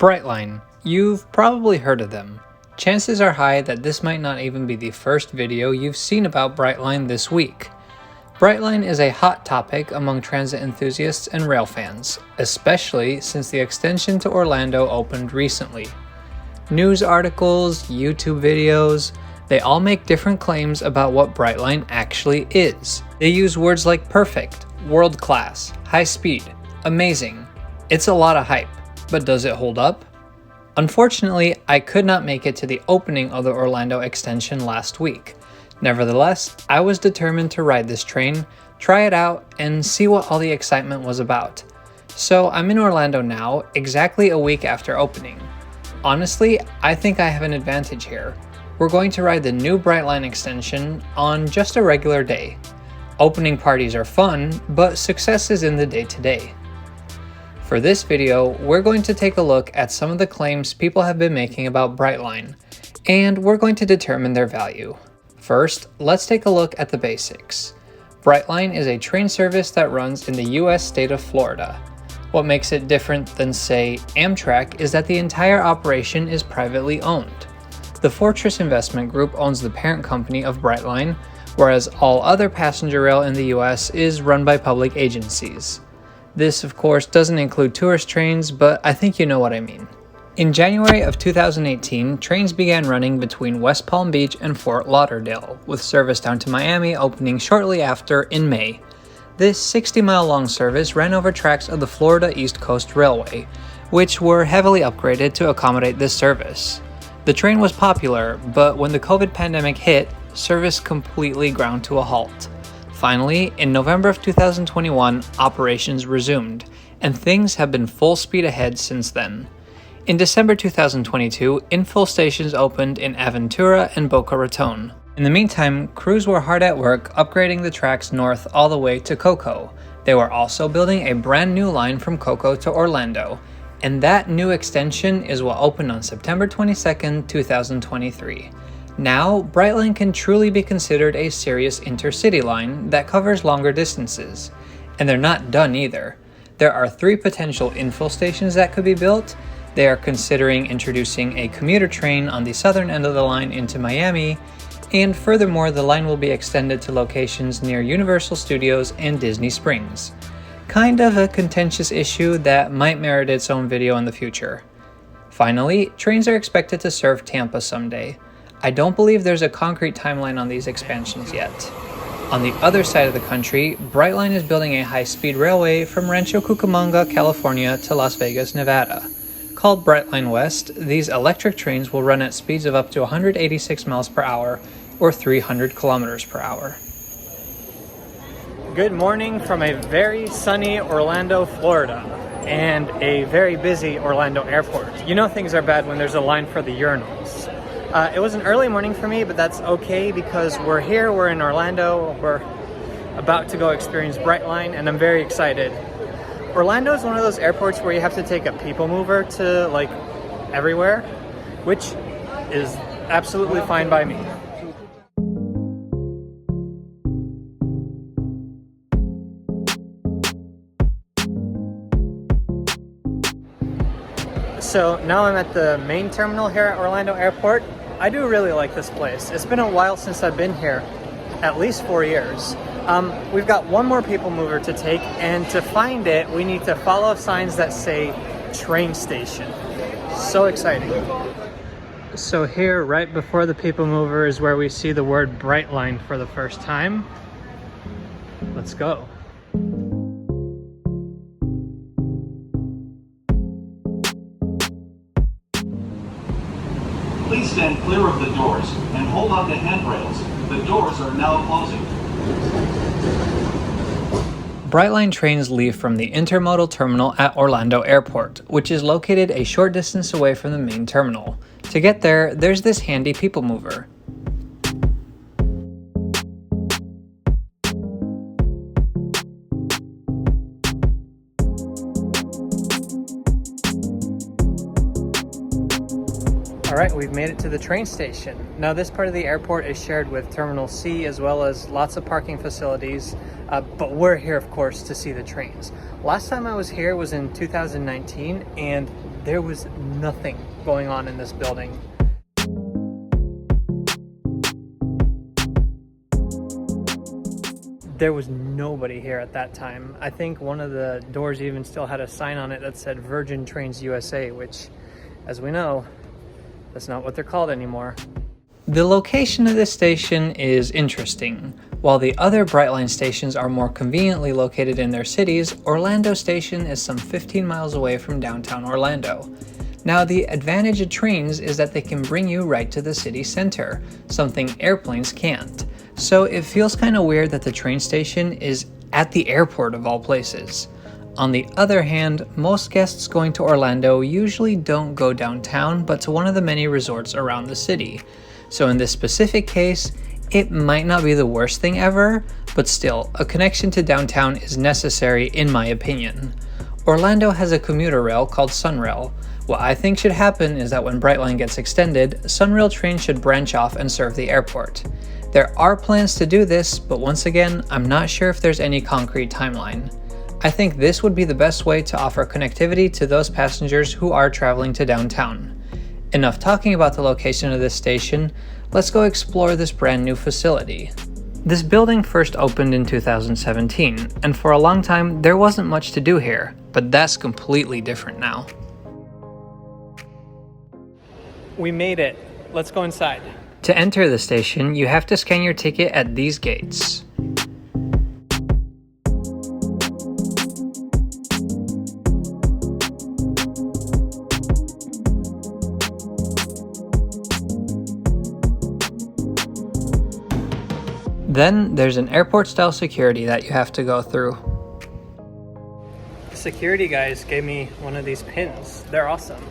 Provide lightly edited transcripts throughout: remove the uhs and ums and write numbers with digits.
Brightline. You've probably heard of them. Chances are high that this might not even be the first video you've seen about Brightline this week. Brightline is a hot topic among transit enthusiasts and rail fans, especially since the extension to Orlando opened recently. News articles, YouTube videos, they all make different claims about what Brightline actually is. They use words like perfect, world-class, high-speed, amazing. It's a lot of hype, but does it hold up? Unfortunately, I could not make it to the opening of the Orlando extension last week. Nevertheless, I was determined to ride this train, try it out, and see what all the excitement was about. So I'm in Orlando now, exactly a week after opening. Honestly, I think I have an advantage here. We're going to ride the new Brightline extension on just a regular day. Opening parties are fun, but success is in the day-to-day. For this video, we're going to take a look at some of the claims people have been making about Brightline, and we're going to determine their value. First, let's take a look at the basics. Brightline is a train service that runs in the US state of Florida. What makes it different than, say, Amtrak is that the entire operation is privately owned. The Fortress Investment Group owns the parent company of Brightline, whereas all other passenger rail in the US is run by public agencies. This, of course, doesn't include tourist trains, but I think you know what I mean. In January of 2018, trains began running between West Palm Beach and Fort Lauderdale, with service down to Miami opening shortly after in May. This 60-mile-long service ran over tracks of the Florida East Coast Railway, which were heavily upgraded to accommodate this service. The train was popular, but when the COVID pandemic hit, service completely ground to a halt. Finally, in November of 2021, operations resumed, and things have been full speed ahead since then. In December 2022, infill stations opened in Aventura and Boca Raton. In the meantime, crews were hard at work upgrading the tracks north all the way to Cocoa. They were also building a brand new line from Cocoa to Orlando, and that new extension is what opened on September 22, 2023. Now, Brightline can truly be considered a serious intercity line that covers longer distances. And they're not done either. There are 3 potential infill stations that could be built. They are considering introducing a commuter train on the southern end of the line into Miami, and furthermore, the line will be extended to locations near Universal Studios and Disney Springs. Kind of a contentious issue that might merit its own video in the future. Finally, trains are expected to serve Tampa someday. I don't believe there's a concrete timeline on these expansions yet. On the other side of the country, Brightline is building a high-speed railway from Rancho Cucamonga, California to Las Vegas, Nevada. Called Brightline West, these electric trains will run at speeds of up to 186 miles per hour or 300 kilometers per hour. Good morning from a very sunny Orlando, Florida, and a very busy Orlando airport. You know things are bad when there's a line for the urinals. It was an early morning for me, but that's okay because we're here, we're in Orlando, we're about to go experience Brightline, and I'm very excited. Orlando is one of those airports where you have to take a people mover to like everywhere, which is absolutely fine by me. So now I'm at the main terminal here at Orlando Airport. I do really like this place. It's been a while since I've been here, at least 4 years. We've got one more people mover to take, and to find it, we need to follow signs that say train station. So exciting. So here, right before the people mover, is where we see the word Brightline for the first time. Let's go. Please stand clear of the doors and hold on to handrails. The doors are now closing. Brightline trains leave from the intermodal terminal at Orlando Airport, which is located a short distance away from the main terminal. To get there, there's this handy people mover. Alright, we've made it to the train station. Now this part of the airport is shared with Terminal C as well as lots of parking facilities, but we're here of course to see the trains. Last time I was here was in 2019 and there was nothing going on in this building. There was nobody here at that time. I think one of the doors even still had a sign on it that said Virgin Trains USA, which, as we know, that's not what they're called anymore. The location of this station is interesting. While the other Brightline stations are more conveniently located in their cities, Orlando Station is some 15 miles away from downtown Orlando. Now, the advantage of trains is that they can bring you right to the city center, something airplanes can't. So it feels kind of weird that the train station is at the airport of all places. On the other hand, most guests going to Orlando usually don't go downtown, but to one of the many resorts around the city. So in this specific case, it might not be the worst thing ever, but still, a connection to downtown is necessary in my opinion. Orlando has a commuter rail called Sunrail. What I think should happen is that when Brightline gets extended, Sunrail trains should branch off and serve the airport. There are plans to do this, but once again, I'm not sure if there's any concrete timeline. I think this would be the best way to offer connectivity to those passengers who are traveling to downtown. Enough talking about the location of this station, let's go explore this brand new facility. This building first opened in 2017, and for a long time there wasn't much to do here, but that's completely different now. We made it. Let's go inside. To enter the station, you have to scan your ticket at these gates. Then there's an airport-style security that you have to go through. The security guys gave me one of these pins. They're awesome.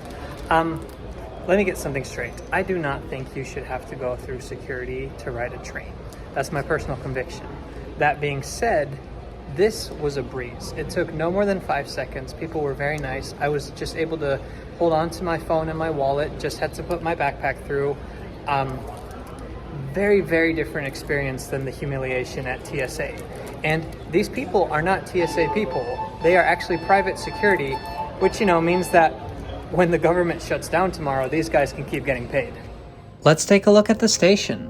Let me get something straight. I do not think you should have to go through security to ride a train. That's my personal conviction. That being said, this was a breeze. It took no more than 5 seconds. People were very nice. I was just able to hold on to my phone and my wallet, just had to put my backpack through. Very, very different experience than the humiliation at TSA. And these people are not TSA people. They are actually private security, which, means that when the government shuts down tomorrow, these guys can keep getting paid. Let's take a look at the station.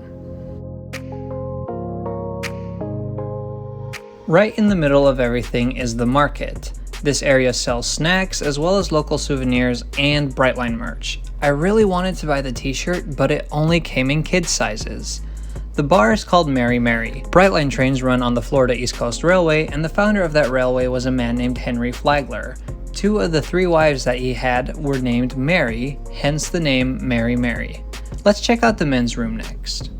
Right in the middle of everything is the market. This area sells snacks as well as local souvenirs and Brightline merch. I really wanted to buy the t-shirt, but it only came in kids sizes. The bar is called Mary Mary. Brightline trains run on the Florida East Coast Railway, and the founder of that railway was a man named Henry Flagler. 2 of the 3 wives that he had were named Mary, hence the name Mary Mary. Let's check out the men's room next.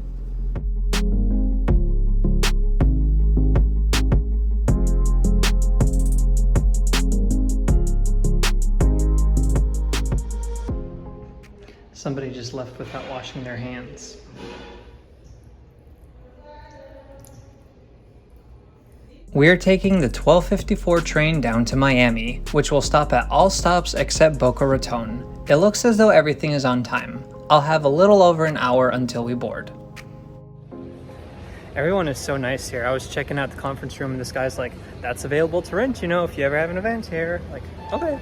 Somebody just left without washing their hands. We're taking the 12:54 train down to Miami, which will stop at all stops except Boca Raton. It looks as though everything is on time. I'll have a little over an hour until we board. Everyone is so nice here. I was checking out the conference room and this guy's like, that's available to rent, if you ever have an event here. Like, okay.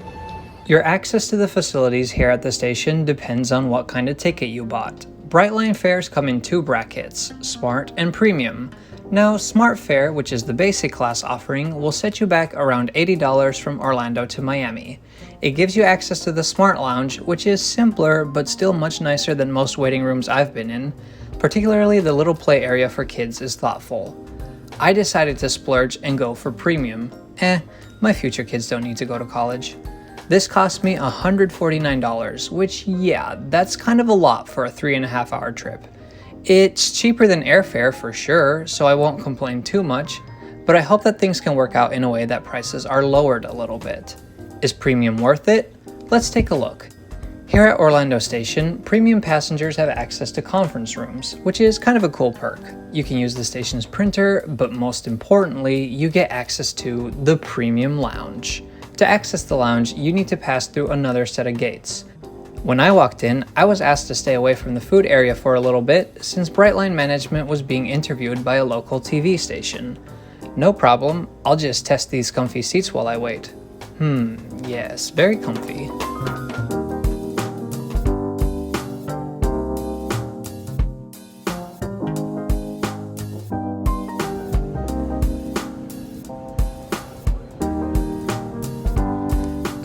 Your access to the facilities here at the station depends on what kind of ticket you bought. Brightline fares come in 2 brackets, Smart and Premium. Now, Smart fare, which is the basic class offering, will set you back around $80 from Orlando to Miami. It gives you access to the Smart Lounge, which is simpler but still much nicer than most waiting rooms I've been in. Particularly the little play area for kids is thoughtful. I decided to splurge and go for Premium. My future kids don't need to go to college. This cost me $149, which that's kind of a lot for a 3.5 hour trip. It's cheaper than airfare for sure, so I won't complain too much, but I hope that things can work out in a way that prices are lowered a little bit. Is Premium worth it? Let's take a look. Here at Orlando Station, Premium passengers have access to conference rooms, which is kind of a cool perk. You can use the station's printer, but most importantly, you get access to the Premium Lounge. To access the lounge, you need to pass through another set of gates. When I walked in, I was asked to stay away from the food area for a little bit since Brightline management was being interviewed by a local TV station. No problem, I'll just test these comfy seats while I wait. Yes, very comfy.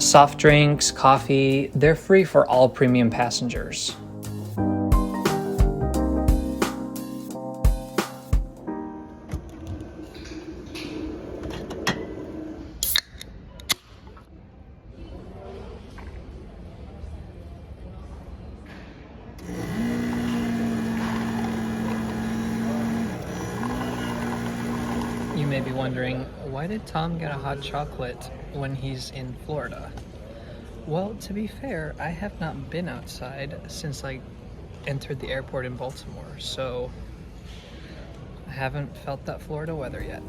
Soft drinks, coffee, they're free for all premium passengers. You may be wondering, why did Thom get a hot chocolate when he's in Florida? Well, to be fair, I have not been outside since I entered the airport in Baltimore, so I haven't felt that Florida weather yet.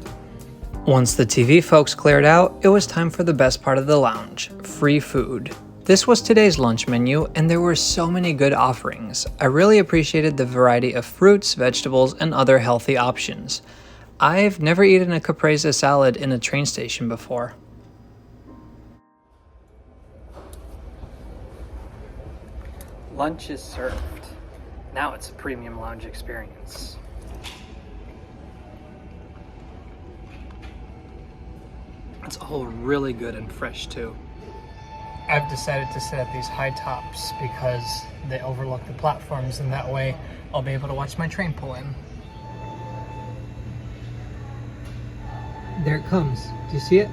Once the TV folks cleared out, it was time for the best part of the lounge, free food. This was today's lunch menu, and there were so many good offerings. I really appreciated the variety of fruits, vegetables, and other healthy options. I've never eaten a caprese salad in a train station before. Lunch is served. Now it's a premium lounge experience. It's all really good and fresh too. I've decided to sit at these high tops because they overlook the platforms, and that way I'll be able to watch my train pull in. There it comes. Do you see it?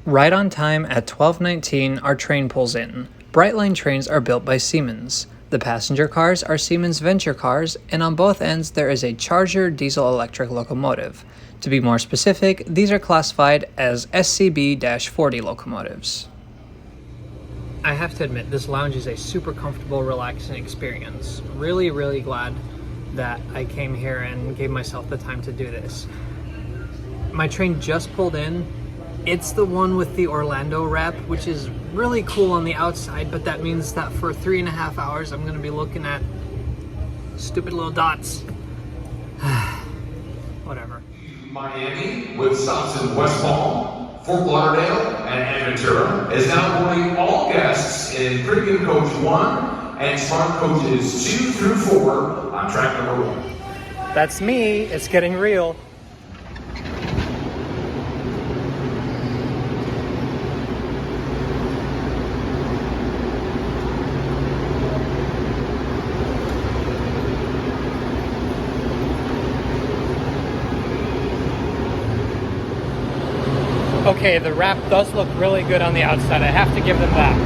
Right on time at 12:19, our train pulls in. Brightline trains are built by Siemens. The passenger cars are Siemens Venture cars, and on both ends there is a Charger diesel-electric locomotive. To be more specific, these are classified as SCB-40 locomotives. I have to admit, this lounge is a super comfortable, relaxing experience. Really, really glad that I came here and gave myself the time to do this. My train just pulled in. It's the one with the Orlando wrap, which is really cool on the outside, but that means that for 3.5 hours I'm gonna be looking at stupid little dots. Whatever. Miami, with stops in West Palm, Fort Lauderdale, and Aventura, is now boarding all guests in Premium Coach 1 and Smart Coaches 2 through 4 on track number 1. That's me. It's getting real. Okay, the wrap does look really good on the outside. I have to give them that.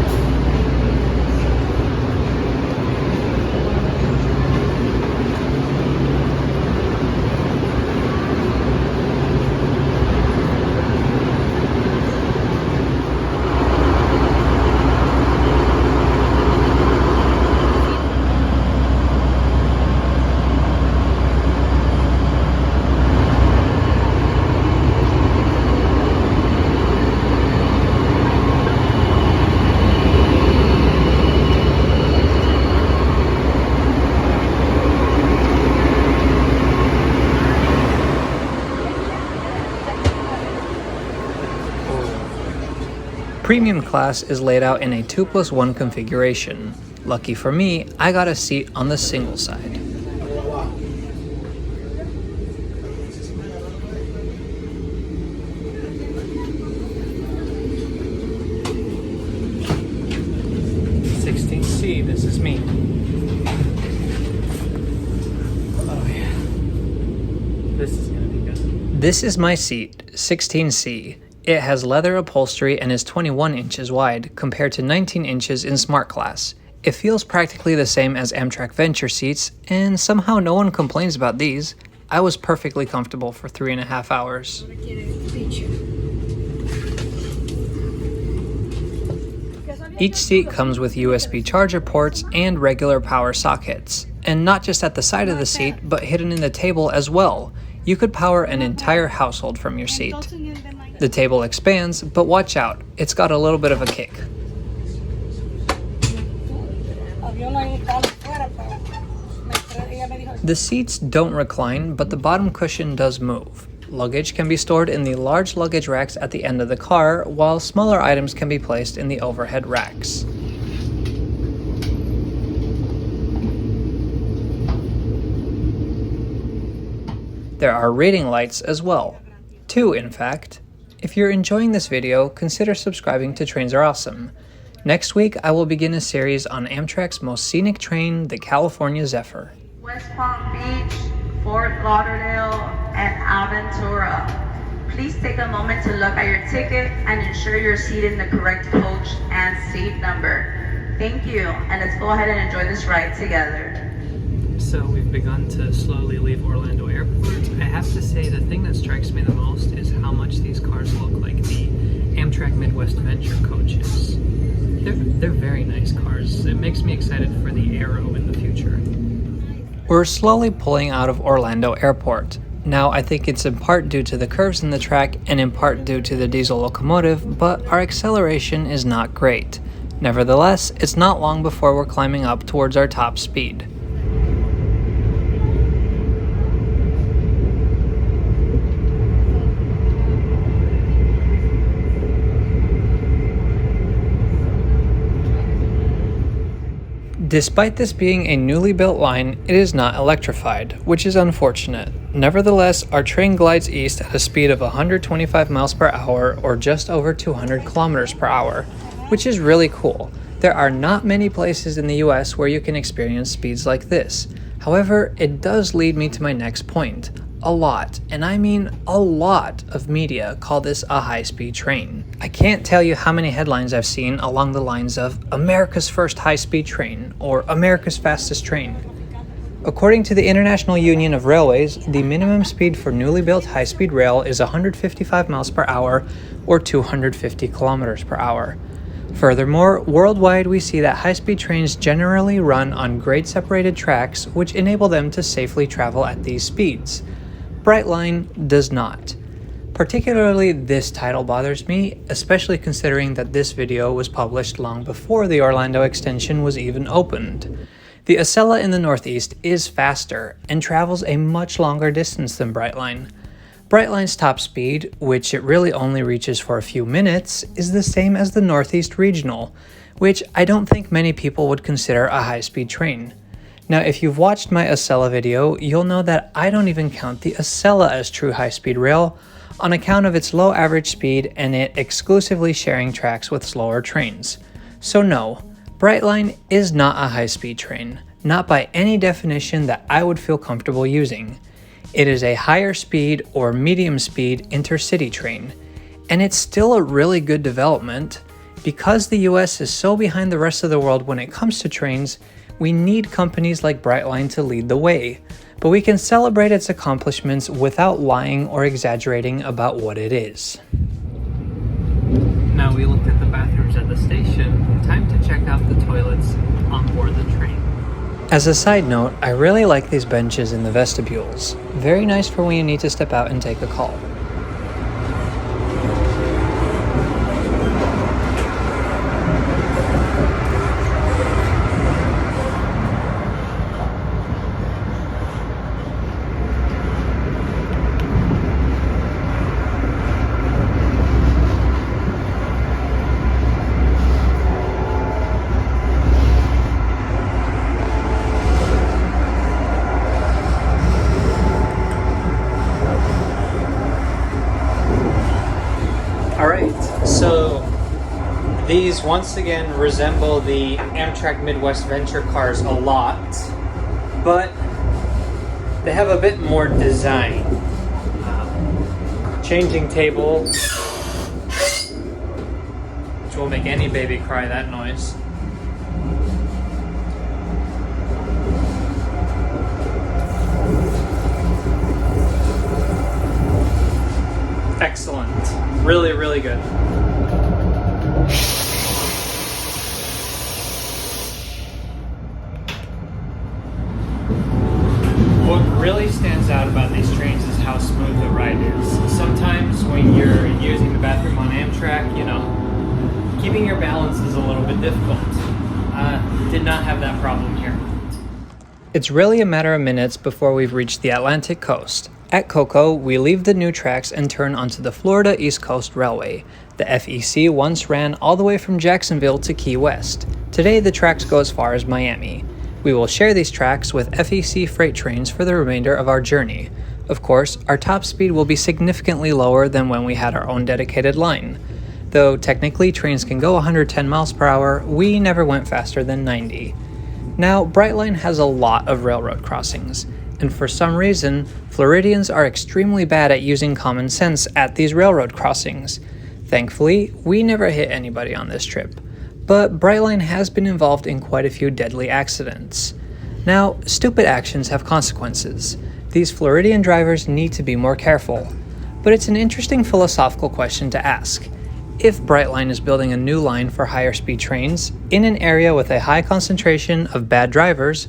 Premium class is laid out in a 2+1 configuration. Lucky for me, I got a seat on the single side. C, this is me. Oh yeah. This is gonna be good. This is my seat, 16C. It has leather upholstery and is 21 inches wide, compared to 19 inches in Smart Class. It feels practically the same as Amtrak Venture seats, and somehow no one complains about these. I was perfectly comfortable for 3.5 hours. Each seat comes with USB charger ports and regular power sockets, and not just at the side of the seat, but hidden in the table as well. You could power an entire household from your seat. The table expands, but watch out, it's got a little bit of a kick. The seats don't recline, but the bottom cushion does move. Luggage can be stored in the large luggage racks at the end of the car, while smaller items can be placed in the overhead racks. There are reading lights as well. 2, in fact. If you're enjoying this video, consider subscribing to Trains Are Awesome. Next week, I will begin a series on Amtrak's most scenic train, the California Zephyr. West Palm Beach, Fort Lauderdale, and Aventura. Please take a moment to look at your ticket and ensure you're seated in the correct coach and seat number. Thank you, and let's go ahead and enjoy this ride together. So we've begun to slowly leave Orlando Airport. I have to say the thing that strikes me the most is how much these cars look like the Amtrak Midwest Venture coaches. They're very nice cars. It makes me excited for the Aero in the future. We're slowly pulling out of Orlando Airport. Now I think it's in part due to the curves in the track and in part due to the diesel locomotive, but our acceleration is not great. Nevertheless, it's not long before we're climbing up towards our top speed. Despite this being a newly built line, it is not electrified, which is unfortunate. Nevertheless, our train glides east at a speed of 125 miles per hour or just over 200 kilometers per hour, which is really cool. There are not many places in the US where you can experience speeds like this. However, it does lead me to my next point. A lot, and I mean a lot, of media call this a high-speed train. I can't tell you how many headlines I've seen along the lines of America's first high-speed train or America's fastest train. According to the International Union of Railways, the minimum speed for newly built high-speed rail is 155 miles per hour or 250 kilometers per hour. Furthermore, worldwide we see that high-speed trains generally run on grade-separated tracks which enable them to safely travel at these speeds. Brightline does not. Particularly this title bothers me, especially considering that this video was published long before the Orlando extension was even opened. The Acela in the Northeast is faster and travels a much longer distance than Brightline. Brightline's top speed, which it really only reaches for a few minutes, is the same as the Northeast Regional, which I don't think many people would consider a high-speed train. Now, if you've watched my Acela video, you'll know that I don't even count the Acela as true high-speed rail on account of its low average speed and it exclusively sharing tracks with slower trains. So no, Brightline is not a high-speed train, not by any definition that I would feel comfortable using. It is a higher speed or medium speed intercity train, and it's still a really good development. Because the US is so behind the rest of the world when it comes to trains, we need companies like Brightline to lead the way, but we can celebrate its accomplishments without lying or exaggerating about what it is. Now we looked at the bathrooms at the station, time to check out the toilets on board the train. As a side note, I really like these benches in the vestibules. Very nice for when you need to step out and take a call. So these once again resemble the Amtrak Midwest Venture cars a lot, but they have a bit more design. Changing table, which will make any baby cry that noise. Excellent. Really, really good. What really stands out about these trains is how smooth the ride is. Sometimes when you're using the bathroom on Amtrak, keeping your balance is a little bit difficult. Did not have that problem here. It's really a matter of minutes before we've reached the Atlantic coast. At Cocoa, we leave the new tracks and turn onto the Florida East Coast Railway. The FEC once ran all the way from Jacksonville to Key West. Today, the tracks go as far as Miami. We will share these tracks with FEC freight trains for the remainder of our journey. Of course, our top speed will be significantly lower than when we had our own dedicated line. Though technically trains can go 110 miles per hour, we never went faster than 90. Now, Brightline has a lot of railroad crossings, and for some reason, Floridians are extremely bad at using common sense at these railroad crossings. Thankfully, we never hit anybody on this trip, but Brightline has been involved in quite a few deadly accidents. Now, stupid actions have consequences. These Floridian drivers need to be more careful. But it's an interesting philosophical question to ask. If Brightline is building a new line for higher speed trains in an area with a high concentration of bad drivers,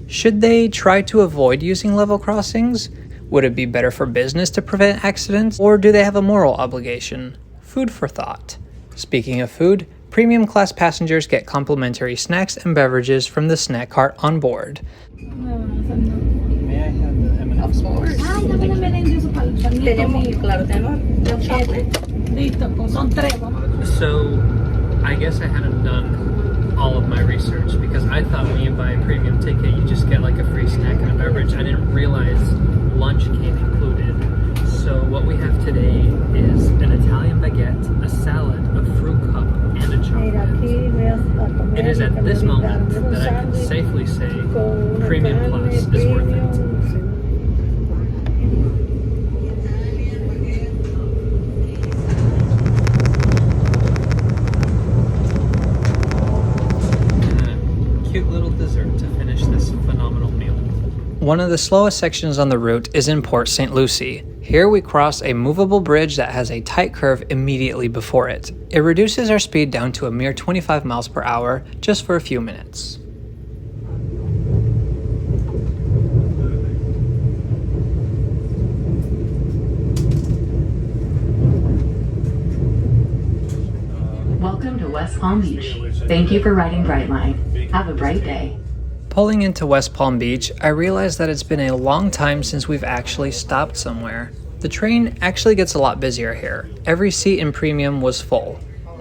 should they try to avoid using level crossings? Would it be better for business to prevent accidents, or do they have a moral obligation? Food for thought. Speaking of food, premium class passengers get complimentary snacks and beverages from the snack cart on board. May I have the M&M's? Of course. Ay, dame una merengue para el panito Tenemos, mío. claro, tenemos chocolate. Listo, pues son tres, vamos. So, I guess I hadn't done all of my research because I thought when you buy a premium ticket you just get like a free snack and a beverage. I didn't realize lunch came included. So what we have today is an Italian baguette, a salad, a fruit cup, and a chocolate. It is at this moment that I can safely say Premium Plus is worth it. Cute little dessert to finish this phenomenal meal. One of the slowest sections on the route is in Port St. Lucie. Here we cross a movable bridge that has a tight curve immediately before it. It reduces our speed down to a mere 25 miles per hour just for a few minutes. Welcome to West Palm Beach. Thank you for riding Brightline. Have a bright day. Pulling into West Palm Beach, I realized that it's been a long time since we've actually stopped somewhere. The train actually gets a lot busier here. Every seat in Premium was full.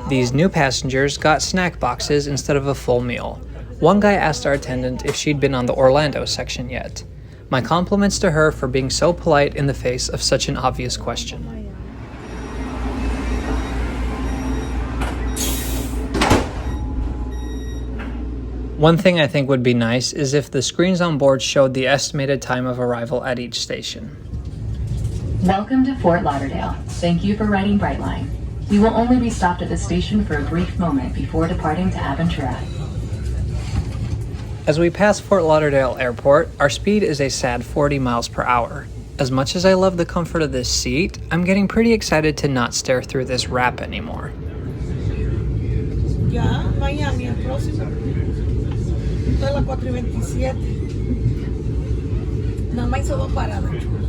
These new passengers got snack boxes instead of a full meal. One guy asked our attendant if she'd been on the Orlando section yet. My compliments to her for being so polite in the face of such an obvious question. One thing I think would be nice is if the screens on board showed the estimated time of arrival at each station. Welcome to Fort Lauderdale. Thank you for riding Brightline. We will only be stopped at the station for a brief moment before departing to Aventura. As we pass Fort Lauderdale Airport, our speed is a sad 40 miles per hour. As much as I love the comfort of this seat, I'm getting pretty excited to not stare through this wrap anymore. Ya, Miami, el próximo. Esto es la 4:27. Nada más hizo dos paradas, chula.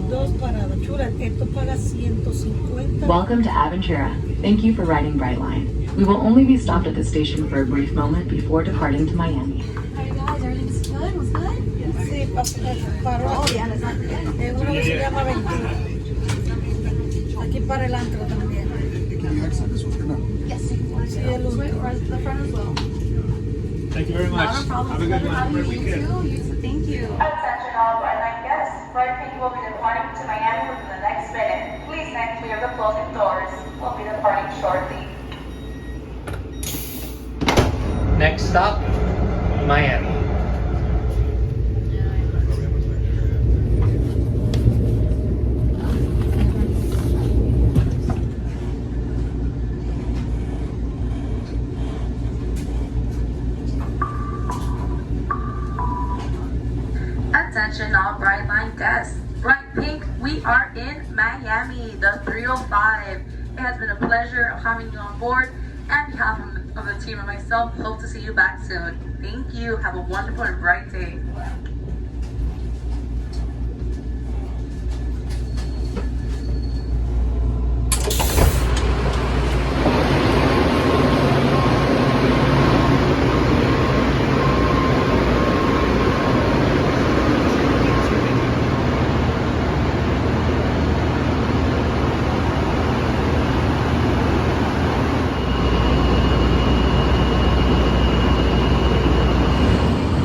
Dos paradas, chula. Esto paga 150. Welcome to Aventura. Thank you for riding Brightline. We will only be stopped at the station for a brief moment before departing to Miami. Hi guys, everything's good? Was good? Sí, paró Oh aquí. yeah, that's not good. En uno que se llama Aventura. Aquí para el antro también. Yes. Sí, el Just wait for the front as well. Thank you very much. Not a problem. Have a good one. You too. You too. Thank you. Attention all Brightline guests. Brightline will be departing to Miami within the next minute. Please stand clear of the closing doors. We'll be departing shortly. Next stop, Miami. Attention all Brightline guests. Bright Pink, we are in Miami, the 305. It has been a pleasure having you on board. On behalf of the team and myself, hope to see you back soon. Thank you. Have a wonderful and bright day.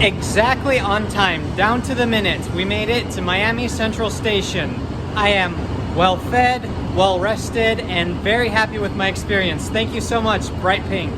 Exactly on time, down to the minute. We made it to Miami Central Station. I am well fed, well rested, and very happy with my experience. Thank you so much, Bright Pink.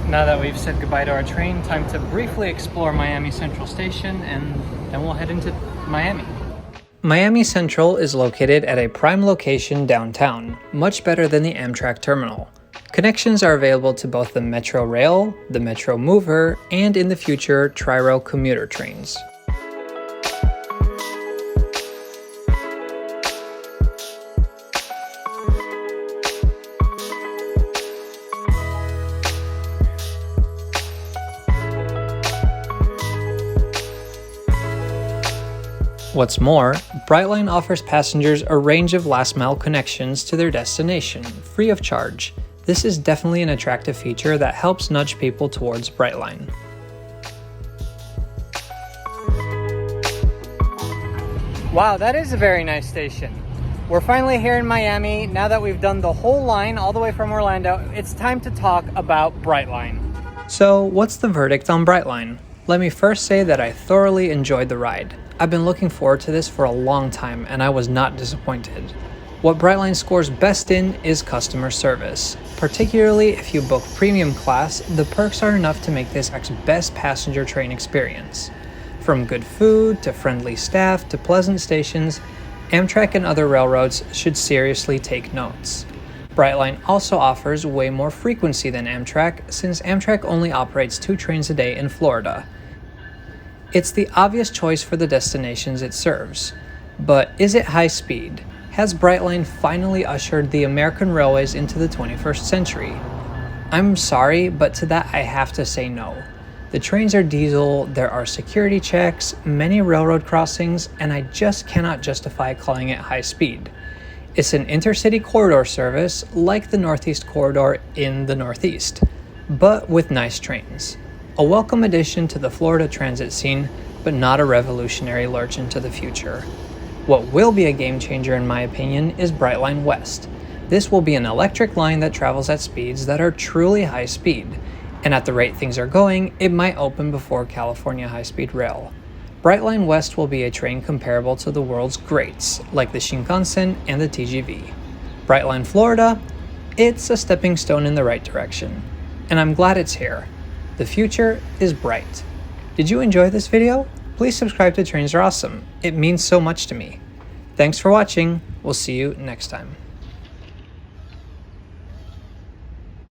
Now that we've said goodbye to our train, time to briefly explore Miami Central Station, and then we'll head into Miami. Miami Central is located at a prime location downtown, much better than the Amtrak terminal. Connections are available to both the Metro Rail, the Metro Mover, and in the future, Tri-Rail commuter trains. What's more, Brightline offers passengers a range of last-mile connections to their destination, free of charge. This is definitely an attractive feature that helps nudge people towards Brightline. Wow, that is a very nice station. We're finally here in Miami. Now that we've done the whole line all the way from Orlando, it's time to talk about Brightline. So, what's the verdict on Brightline? Let me first say that I thoroughly enjoyed the ride. I've been looking forward to this for a long time, and I was not disappointed. What Brightline scores best in is customer service. Particularly if you book premium class, the perks are enough to make this Amtrak's best passenger train experience. From good food, to friendly staff, to pleasant stations, Amtrak and other railroads should seriously take notes. Brightline also offers way more frequency than Amtrak, since Amtrak only operates 2 trains a day in Florida. It's the obvious choice for the destinations it serves. But is it high speed? Has Brightline finally ushered the American railways into the 21st century? I'm sorry, but to that I have to say no. The trains are diesel, there are security checks, many railroad crossings, and I just cannot justify calling it high speed. It's an intercity corridor service like the Northeast Corridor in the Northeast, but with nice trains. A welcome addition to the Florida transit scene, but not a revolutionary lurch into the future. What will be a game changer in my opinion is Brightline West. This will be an electric line that travels at speeds that are truly high speed, and at the rate things are going, it might open before California high-speed rail. Brightline West will be a train comparable to the world's greats, like the Shinkansen and the TGV. Brightline Florida, it's a stepping stone in the right direction, and I'm glad it's here. The future is bright. Did you enjoy this video? Please subscribe to Trains Are Awesome. It means so much to me. Thanks for watching. We'll see you next time.